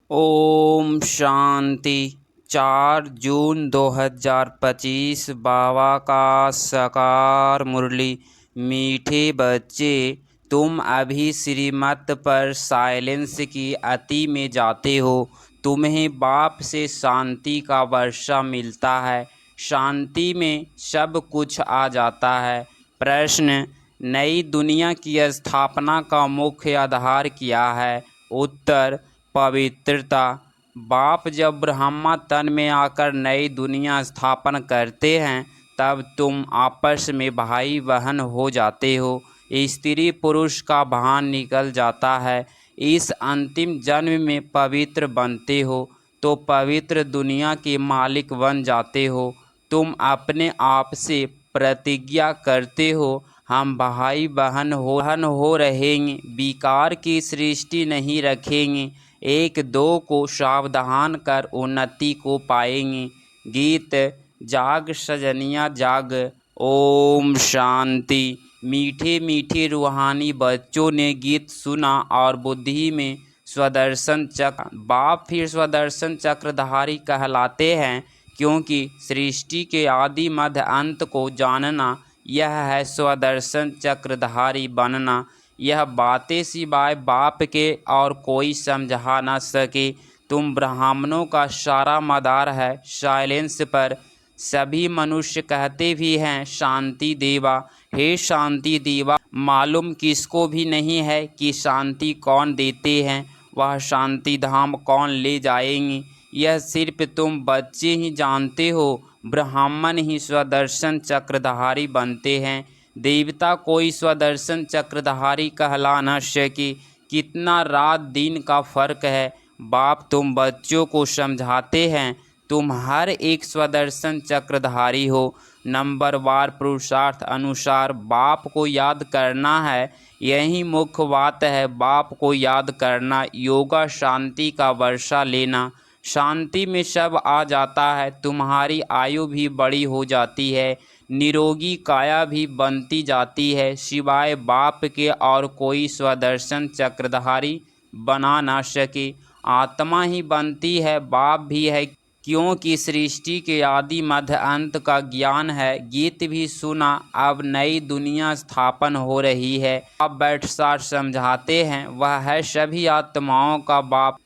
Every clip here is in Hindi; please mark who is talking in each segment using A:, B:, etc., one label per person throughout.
A: ओम शांति। 4 जून 2025 बाबा का साकार मुरली। मीठे बच्चे, तुम अभी श्रीमत पर साइलेंस की अति में जाते हो। तुम्हें बाप से शांति का वर्षा मिलता है। शांति में सब कुछ आ जाता है। प्रश्न: नई दुनिया की स्थापना का मुख्य आधार क्या है? उत्तर: पवित्रता। बाप जब ब्रह्मा तन में आकर नई दुनिया स्थापन करते हैं तब तुम आपस में भाई बहन हो जाते हो। स्त्री पुरुष का भान निकल जाता है। इस अंतिम जन्म में पवित्र बनते हो तो पवित्र दुनिया के मालिक बन जाते हो। तुम अपने आप से प्रतिज्ञा करते हो, हम भाई बहन हो रहेंगे, विकार की सृष्टि नहीं रखेंगे, एक दो को सावधान कर उन्नति को पाएंगे। गीत: जाग सजनिया जाग। ओम शांति। मीठे मीठे रूहानी बच्चों ने गीत सुना और बुद्धि में स्वदर्शन चक्र। बाप फिर स्वदर्शन चक्रधारी कहलाते हैं क्योंकि सृष्टि के आदि मध्य अंत को जानना, यह है स्वदर्शन चक्रधारी बनना। यह बातें सिवाय बाप के और कोई समझा न सके। तुम ब्राह्मणों का सारा मदार है साइलेंस पर। सभी मनुष्य कहते भी हैं शांति देवा। हे शांति देवा, मालूम किसको भी नहीं है कि शांति कौन देते हैं, वह शांति धाम कौन ले जाएंगे। यह सिर्फ तुम बच्चे ही जानते हो। ब्राह्मण ही स्वदर्शन चक्रधारी बनते हैं। देवता कोई स्वदर्शन चक्रधारी कहला न सके। कितना रात दिन का फर्क है। बाप तुम बच्चों को समझाते हैं, तुम हर एक स्वदर्शन चक्रधारी हो। नंबरवार पुरुषार्थ अनुसार बाप को याद करना है, यही मुख्य बात है। बाप को याद करना, योगा शांति का वर्षा लेना। शांति में सब आ जाता है। तुम्हारी आयु भी बड़ी हो जाती है, निरोगी काया भी बनती जाती है। सिवाय बाप के और कोई स्वदर्शन चक्रधारी बना ना सके। आत्मा ही बनती है, बाप भी है, क्योंकि सृष्टि के आदि मध्य अंत का ज्ञान है। गीत भी सुना, अब नई दुनिया स्थापन हो रही है। आप बैठसार समझाते हैं, वह है सभी आत्माओं का बाप।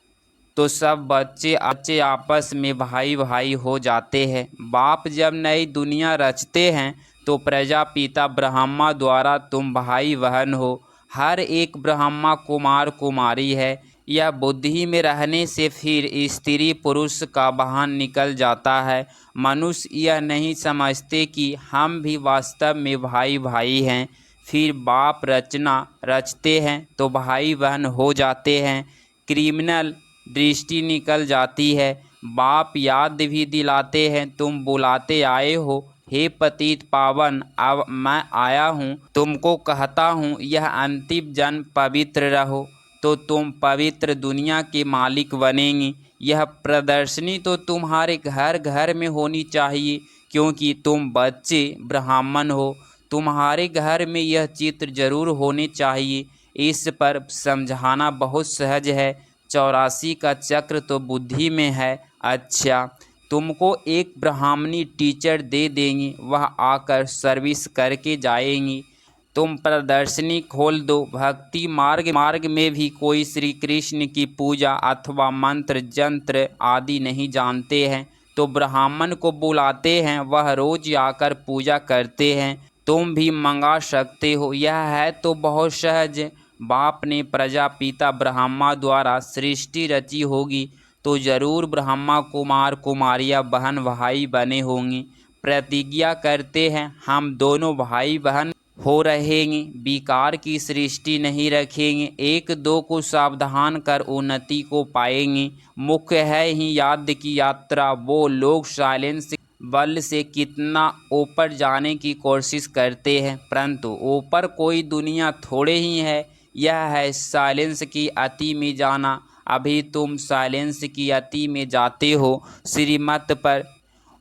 A: तो सब बच्चे आपस में भाई भाई हो जाते हैं। बाप जब नई दुनिया रचते हैं तो प्रजापिता ब्रह्मा द्वारा तुम भाई बहन हो। हर एक ब्रह्मा कुमार कुमारी है। यह बुद्धि में रहने से फिर स्त्री पुरुष का भान निकल जाता है। मनुष्य यह नहीं समझते कि हम भी वास्तव में भाई भाई हैं। फिर बाप रचना रचते हैं तो भाई बहन हो जाते हैं। क्रिमिनल दृष्टि निकल जाती है। बाप याद भी दिलाते हैं, तुम बुलाते आए हो, हे पतित पावन, अब मैं आया हूँ, तुमको कहता हूँ यह अंतिम जन्म पवित्र रहो तो तुम पवित्र दुनिया के मालिक बनेंगे। यह प्रदर्शनी तो तुम्हारे घर घर में होनी चाहिए क्योंकि तुम बच्चे ब्राह्मण हो। तुम्हारे घर में यह चित्र जरूर होने चाहिए। इस पर समझाना बहुत सहज है। 84 का चक्र तो बुद्धि में है। अच्छा, तुमको एक ब्राह्मणी टीचर दे देंगी, वह आकर सर्विस करके जाएंगी। तुम प्रदर्शनी खोल दो। भक्ति मार्ग में भी कोई श्री कृष्ण की पूजा अथवा मंत्र जंत्र आदि नहीं जानते हैं तो ब्राह्मण को बुलाते हैं, वह रोज आकर पूजा करते हैं। तुम भी मंगा सकते हो। यह है तो बहुत सहज। बाप ने प्रजापिता ब्रह्मा द्वारा सृष्टि रची होगी तो जरूर ब्रह्मा कुमार कुमारियाँ बहन भाई बने होंगे। प्रतिज्ञा करते हैं, हम दोनों भाई बहन हो रहेंगे, विकार की सृष्टि नहीं रखेंगे, एक दो को सावधान कर उन्नति को पाएंगे। मुख्य है ही याद की यात्रा। वो लोग साइलेंस बल से कितना ऊपर जाने की कोशिश करते हैं, परंतु ऊपर कोई दुनिया थोड़े ही है। यह है साइलेंस की अति में जाना। अभी तुम साइलेंस की अति में जाते हो। श्रीमत पर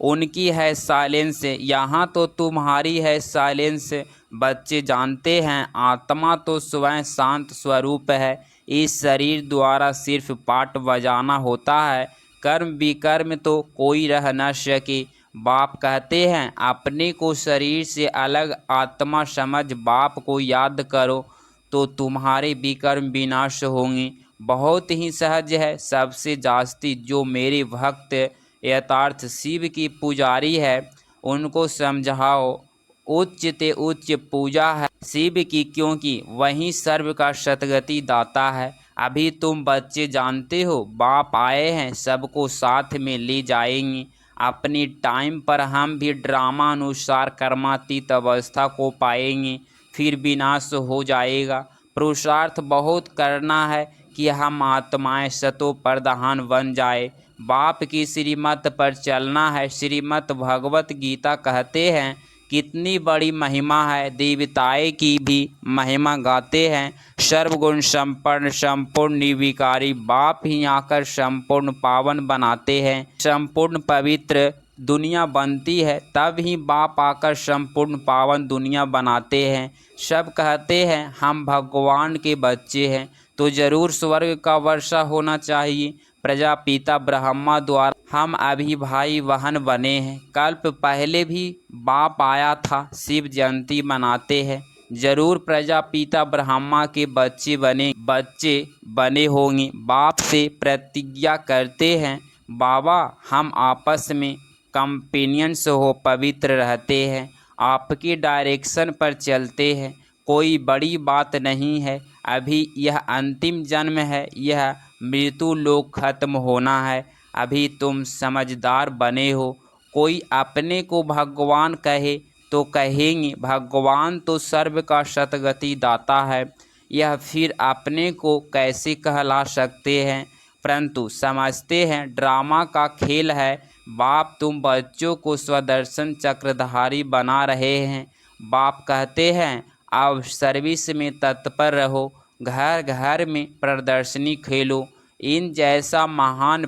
A: उनकी है साइलेंस, यहाँ तो तुम्हारी है साइलेंस। बच्चे जानते हैं आत्मा तो स्वयं शांत स्वरूप है। इस शरीर द्वारा सिर्फ पाठ बजाना होता है, कर्म विकर्म तो कोई रह न सके। बाप कहते हैं अपने को शरीर से अलग आत्मा समझ बाप को याद करो तो तुम्हारे विकर्म विनाश होंगे। बहुत ही सहज है। सबसे जास्ती जो मेरे भक्त यथार्थ शिव की पुजारी है उनको समझाओ, उच्च ते उच्च पूजा है शिव की, क्योंकि वही सर्व का सतगति दाता है। अभी तुम बच्चे जानते हो बाप आए हैं, सबको साथ में ले जाएंगे। अपनी टाइम पर हम भी ड्रामा अनुसार कर्मातीत अवस्था को पाएंगे, फिर विनाश हो जाएगा। पुरुषार्थ बहुत करना है कि हम आत्माएं सतो प्रधान बन जाए। बाप की श्रीमत पर चलना है। श्रीमत भगवत गीता कहते हैं कितनी बड़ी महिमा है, देवताएं की भी महिमा गाते हैं। सर्वगुण संपन्न संपूर्ण निर्विकारी बाप ही आकर संपूर्ण पावन बनाते हैं। संपूर्ण पवित्र दुनिया बनती है तब ही बाप आकर संपूर्ण पावन दुनिया बनाते हैं। सब कहते हैं हम भगवान के बच्चे हैं तो जरूर स्वर्ग का वर्षा होना चाहिए। प्रजापिता ब्रह्मा द्वारा हम अभी भाई बहन बने हैं। कल्प पहले भी बाप आया था, शिव जयंती मनाते हैं। जरूर प्रजापिता ब्रह्मा के बच्चे बने होंगे। बाप से प्रतिज्ञा करते हैं बाबा हम आपस में कंपेनियंस हो पवित्र रहते हैं, आपकी डायरेक्शन पर चलते हैं। कोई बड़ी बात नहीं है। अभी यह अंतिम जन्म है, यह मृत्यु लोक खत्म होना है। अभी तुम समझदार बने हो। कोई अपने को भगवान कहे तो कहेंगे भगवान तो सर्व का सतगति दाता है, यह फिर अपने को कैसे कहला सकते हैं। परंतु समझते हैं ड्रामा का खेल है। बाप तुम बच्चों को स्वदर्शन चक्रधारी बना रहे हैं। बाप कहते हैं अब सर्विस में तत्पर रहो, घर घर में प्रदर्शनी खेलो। इन जैसा महान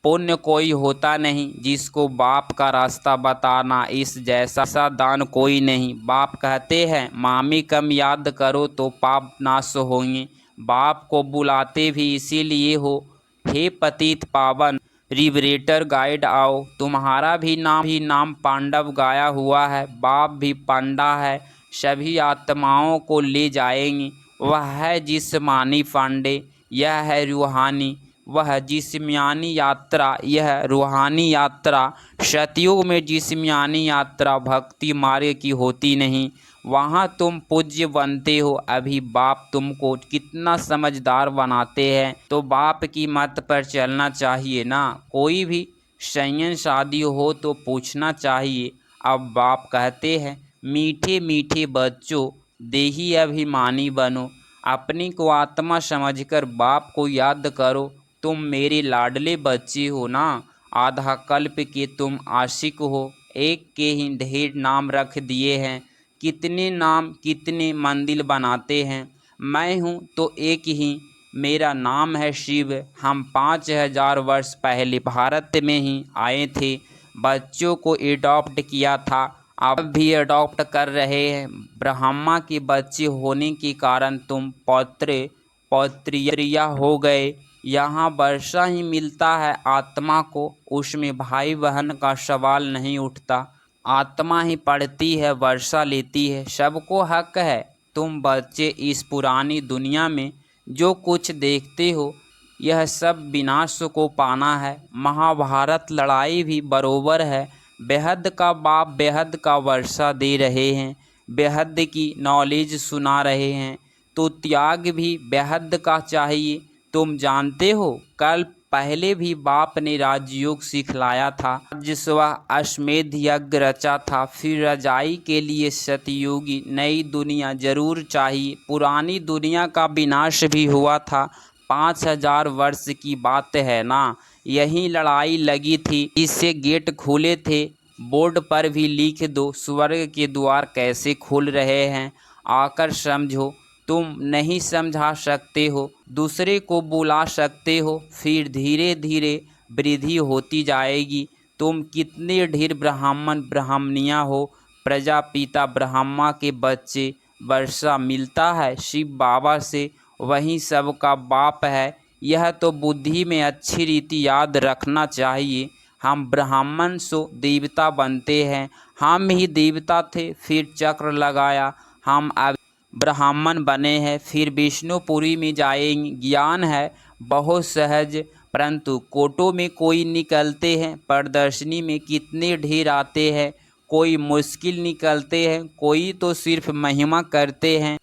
A: पुण्य कोई होता नहीं जिसको बाप का रास्ता बताना, इस जैसा दान कोई नहीं। बाप कहते हैं मामी कम याद करो तो पाप नाश होंगे। बाप को बुलाते भी इसीलिए हो, हे पतित पावन लिबरेटर गाइड आओ। तुम्हारा भी नाम पांडव गाया हुआ है, बाप भी पांडा है। सभी आत्माओं को ले जाएंगे। वह है जिस्मानी पांडे, यह है रूहानी। वह जिस्मानी यात्रा, यह रूहानी यात्रा। सतयुग में जिस्मानी यात्रा भक्ति मार्ग की होती नहीं, वहाँ तुम पूज्य बनते हो। अभी बाप तुमको कितना समझदार बनाते हैं तो बाप की मत पर चलना चाहिए ना। कोई भी संयम शादी हो तो पूछना चाहिए। अब बाप कहते हैं मीठे मीठे बच्चों देही अभिमानी बनो, अपनी को आत्मा समझकर बाप को याद करो। तुम मेरे लाडले बच्चे हो ना, आधा कल्प के तुम आशिक हो। एक के ही ढेर नाम रख दिए हैं, कितने नाम कितने मंदिर बनाते हैं। मैं हूँ तो एक ही, मेरा नाम है शिव। हम 5000 वर्ष पहले भारत में ही आए थे, बच्चों को एडॉप्ट किया था, अब भी एडॉप्ट कर रहे हैं। ब्रह्मा के बच्चे होने के कारण तुम पौत्र पौत्रिया हो गए। यहाँ वर्षा ही मिलता है आत्मा को, उसमें भाई बहन का सवाल नहीं उठता। आत्मा ही पढ़ती है, वर्षा लेती है, सबको हक है। तुम बच्चे इस पुरानी दुनिया में जो कुछ देखते हो यह सब विनाश को पाना है। महाभारत लड़ाई भी बरोबर है। बेहद का बाप बेहद का वर्षा दे रहे हैं, बेहद की नॉलेज सुना रहे हैं, तो त्याग भी बेहद का चाहिए। तुम जानते हो कल पहले भी बाप ने राजयोग सिखलाया था, राजस्व अश्वमेध यज्ञ रचा था। फिर रजाई के लिए सतयुगी नई दुनिया जरूर चाहिए। पुरानी दुनिया का विनाश भी हुआ था, 5000 वर्ष की बात है ना। यही लड़ाई लगी थी, इससे गेट खुले थे। बोर्ड पर भी लिख दो स्वर्ग के द्वार कैसे खुल रहे हैं, आकर समझो। तुम नहीं समझा सकते हो, दूसरे को बुला सकते हो, फिर धीरे धीरे वृद्धि होती जाएगी। तुम कितने ढेर ब्राह्मण ब्राह्मणियाँ हो, प्रजापिता ब्रह्मा के बच्चे। वर्षा मिलता है शिव बाबा से, वही सबका बाप है। यह तो बुद्धि में अच्छी रीति याद रखना चाहिए। हम ब्राह्मण सो देवता बनते हैं। हम ही देवता थे, फिर चक्र लगाया, हम अब ब्राह्मण बने हैं, फिर विष्णुपुरी में जाएंगे। ज्ञान है बहुत सहज, परंतु कोटों में कोई निकलते हैं, प्रदर्शनी में कितने ढेर आते हैं। कोई मुश्किल निकलते हैं, कोई तो सिर्फ महिमा करते हैं।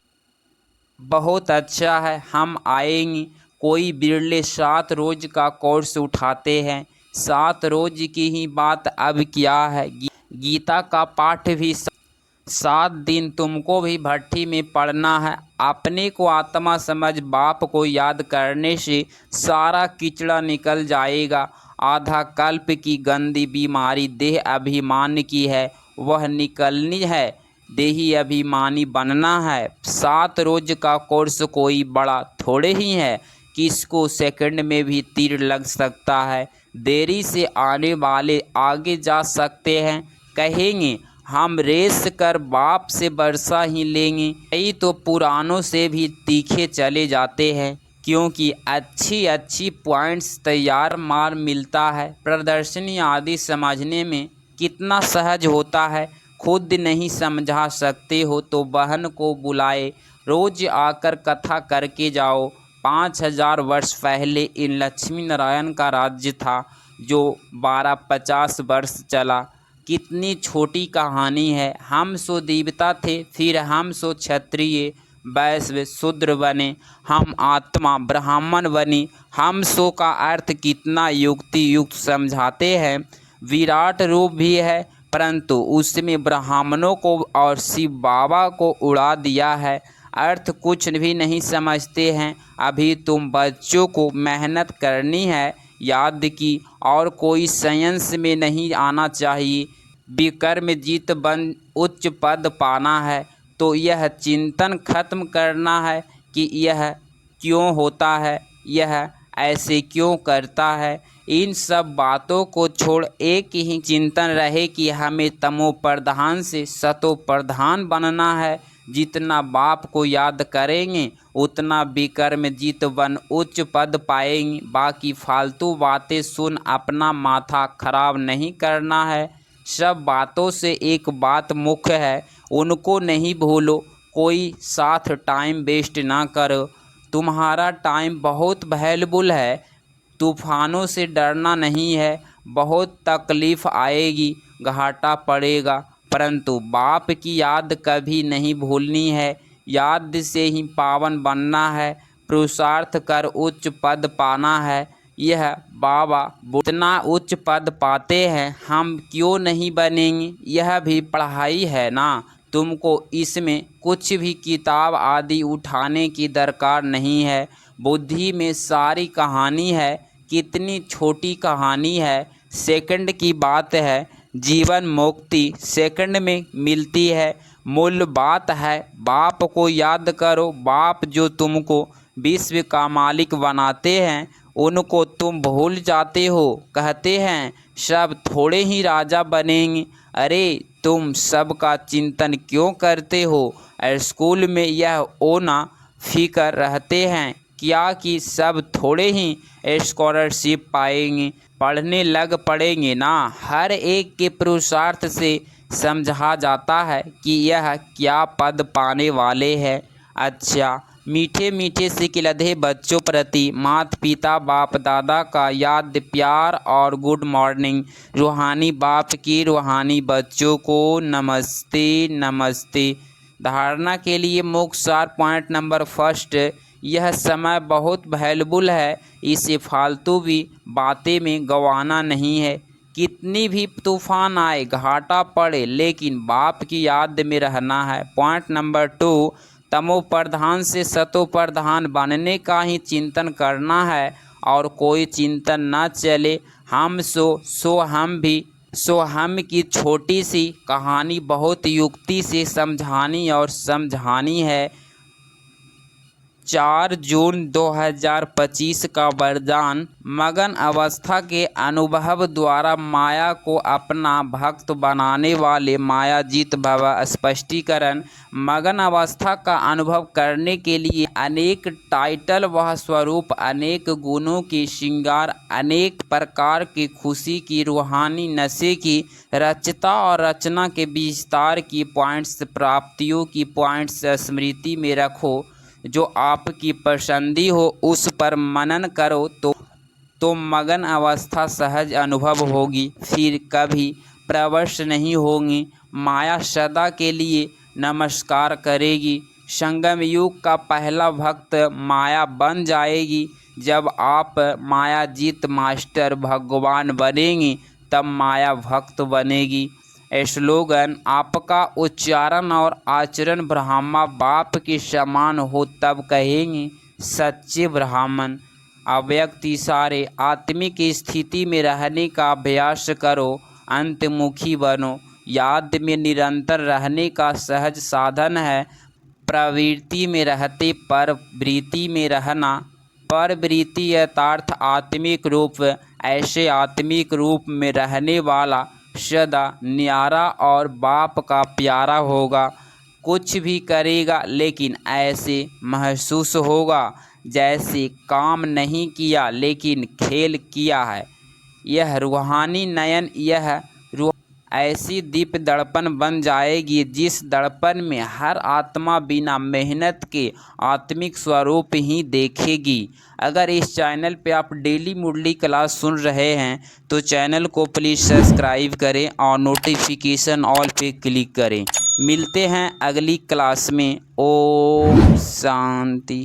A: बहुत अच्छा है, हम आएंगे। कोई बिरले 7 रोज का कोर्स उठाते हैं। 7 रोज की ही बात अब क्या है। गीता का पाठ भी 7 दिन तुमको भी भट्ठी में पढ़ना है। अपने को आत्मा समझ बाप को याद करने से सारा कीचड़ा निकल जाएगा। आधा कल्प की गंदी बीमारी देह अभिमान की है, वह निकलनी है। देही अभिमानी बनना है। 7 रोज का कोर्स कोई बड़ा थोड़े ही है। किसको सेकंड में भी तीर लग सकता है। देरी से आने वाले आगे जा सकते हैं, कहेंगे हम रेस कर बाप से बरसा ही लेंगे। कई तो पुरानों से भी तीखे चले जाते हैं, क्योंकि अच्छी अच्छी पॉइंट्स तैयार माल मिलता है। प्रदर्शनी आदि समझने में कितना सहज होता है। खुद नहीं समझा सकते हो तो बहन को बुलाए, रोज आकर कथा करके जाओ। 5000 वर्ष पहले इन लक्ष्मी नारायण का राज्य था, जो 1250 वर्ष चला। कितनी छोटी कहानी है। हम सो देवता थे, फिर हम सो क्षत्रिय वैश्य शूद्र बने, हम आत्मा ब्राह्मण बनी। हम सो का अर्थ कितना युक्ति युक्त समझाते हैं। विराट रूप भी है, परंतु उसमें ब्राह्मणों को और शिव बाबा को उड़ा दिया है। अर्थ कुछ भी नहीं समझते हैं। अभी तुम बच्चों को मेहनत करनी है, याद की, और कोई साइंस में नहीं आना चाहिए। विक्रम जीत बन उच्च पद पाना है तो यह चिंतन खत्म करना है कि यह क्यों होता है, यह ऐसे क्यों करता है। इन सब बातों को छोड़ एक ही चिंतन रहे कि हमें तमो प्रधान से सतो प्रधान बनना है। जितना बाप को याद करेंगे उतना विक्रम जीत बन उच्च पद पाएंगे। बाकी फालतू बातें सुन अपना माथा खराब नहीं करना है। सब बातों से एक बात मुख्य है, उनको नहीं भूलो। कोई साथ टाइम वेस्ट ना करो। तुम्हारा टाइम बहुत वैल्युबल है। तूफानों से डरना नहीं है। बहुत तकलीफ़ आएगी, घाटा पड़ेगा, परंतु बाप की याद कभी नहीं भूलनी है। याद से ही पावन बनना है। पुरुषार्थ कर उच्च पद पाना है। यह बाबा इतना उच्च पद पाते हैं, हम क्यों नहीं बनेंगे। यह भी पढ़ाई है ना। तुमको इसमें कुछ भी किताब आदि उठाने की दरकार नहीं है। बुद्धि में सारी कहानी है। कितनी छोटी कहानी है, सेकंड की बात है। जीवन मुक्ति सेकंड में मिलती है। मूल बात है बाप को याद करो। बाप जो तुमको विश्व का मालिक बनाते हैं, उनको तुम भूल जाते हो। कहते हैं सब थोड़े ही राजा बनेंगे। अरे तुम सबका चिंतन क्यों करते हो। स्कूल में यह ओना फिकर रहते हैं क्या कि सब थोड़े ही स्कॉलरशिप पाएंगे। पढ़ने लग पड़ेंगे ना। हर एक के पुरुषार्थ से समझा जाता है कि यह क्या पद पाने वाले हैं। अच्छा, मीठे मीठे सिकिलधे बच्चों प्रति माता पिता बाप दादा का याद प्यार और गुड मॉर्निंग। रूहानी बाप की रूहानी बच्चों को नमस्ते नमस्ते। धारणा के लिए मुख्य सार पॉइंट नंबर फर्स्ट, यह समय बहुत वैल्युबल है। इसे फालतू भी बातें में गंवाना नहीं है। कितनी भी तूफान आए, घाटा पड़े, लेकिन बाप की याद में रहना है। पॉइंट नंबर 2, तमो प्रधान से सतो प्रधान बनने का ही चिंतन करना है और कोई चिंतन न चले। हम सो हम की छोटी सी कहानी बहुत युक्ति से समझानी और समझानी है। 4 जून 2025 का वरदान। मगन अवस्था के अनुभव द्वारा माया को अपना भक्त बनाने वाले मायाजीत भव। स्पष्टीकरण: मगन अवस्था का अनुभव करने के लिए अनेक टाइटल व स्वरूप, अनेक गुणों की श्रृंगार, अनेक प्रकार की खुशी की रूहानी नशे की रचता और रचना के विस्तार की पॉइंट्स, प्राप्तियों की पॉइंट्स स्मृति में रखो। जो आपकी पसंदी हो उस पर मनन करो तो मगन अवस्था सहज अनुभव होगी, फिर कभी प्रवश नहीं होंगी। माया सदा के लिए नमस्कार करेगी। संगम युग का पहला भक्त माया बन जाएगी। जब आप मायाजीत मास्टर भगवान बनेंगी तब माया भक्त बनेगी। स्लोगन: आपका उच्चारण और आचरण ब्रह्मा बाप के समान हो तब कहेंगे सच्चे ब्राह्मण। अव्यक्त इशारे: आत्मिक स्थिति में रहने का अभ्यास करो, अंतर्मुखी बनो। याद में निरंतर रहने का सहज साधन है प्रवृत्ति में रहते परवृत्ति में रहना। परवृत्ति यथार्थ आत्मिक रूप। ऐसे आत्मिक रूप में रहने वाला सदा न्यारा और बाप का प्यारा होगा। कुछ भी करेगा लेकिन ऐसे महसूस होगा जैसे काम नहीं किया लेकिन खेल किया है। यह रूहानी नयन, यह ऐसी दीप दर्पण बन जाएगी जिस दर्पण में हर आत्मा बिना मेहनत के आत्मिक स्वरूप ही देखेगी। अगर इस चैनल पे आप डेली मुरली क्लास सुन रहे हैं तो चैनल को प्लीज़ सब्सक्राइब करें और नोटिफिकेशन ऑल पे क्लिक करें। मिलते हैं अगली क्लास में। ओम शांति।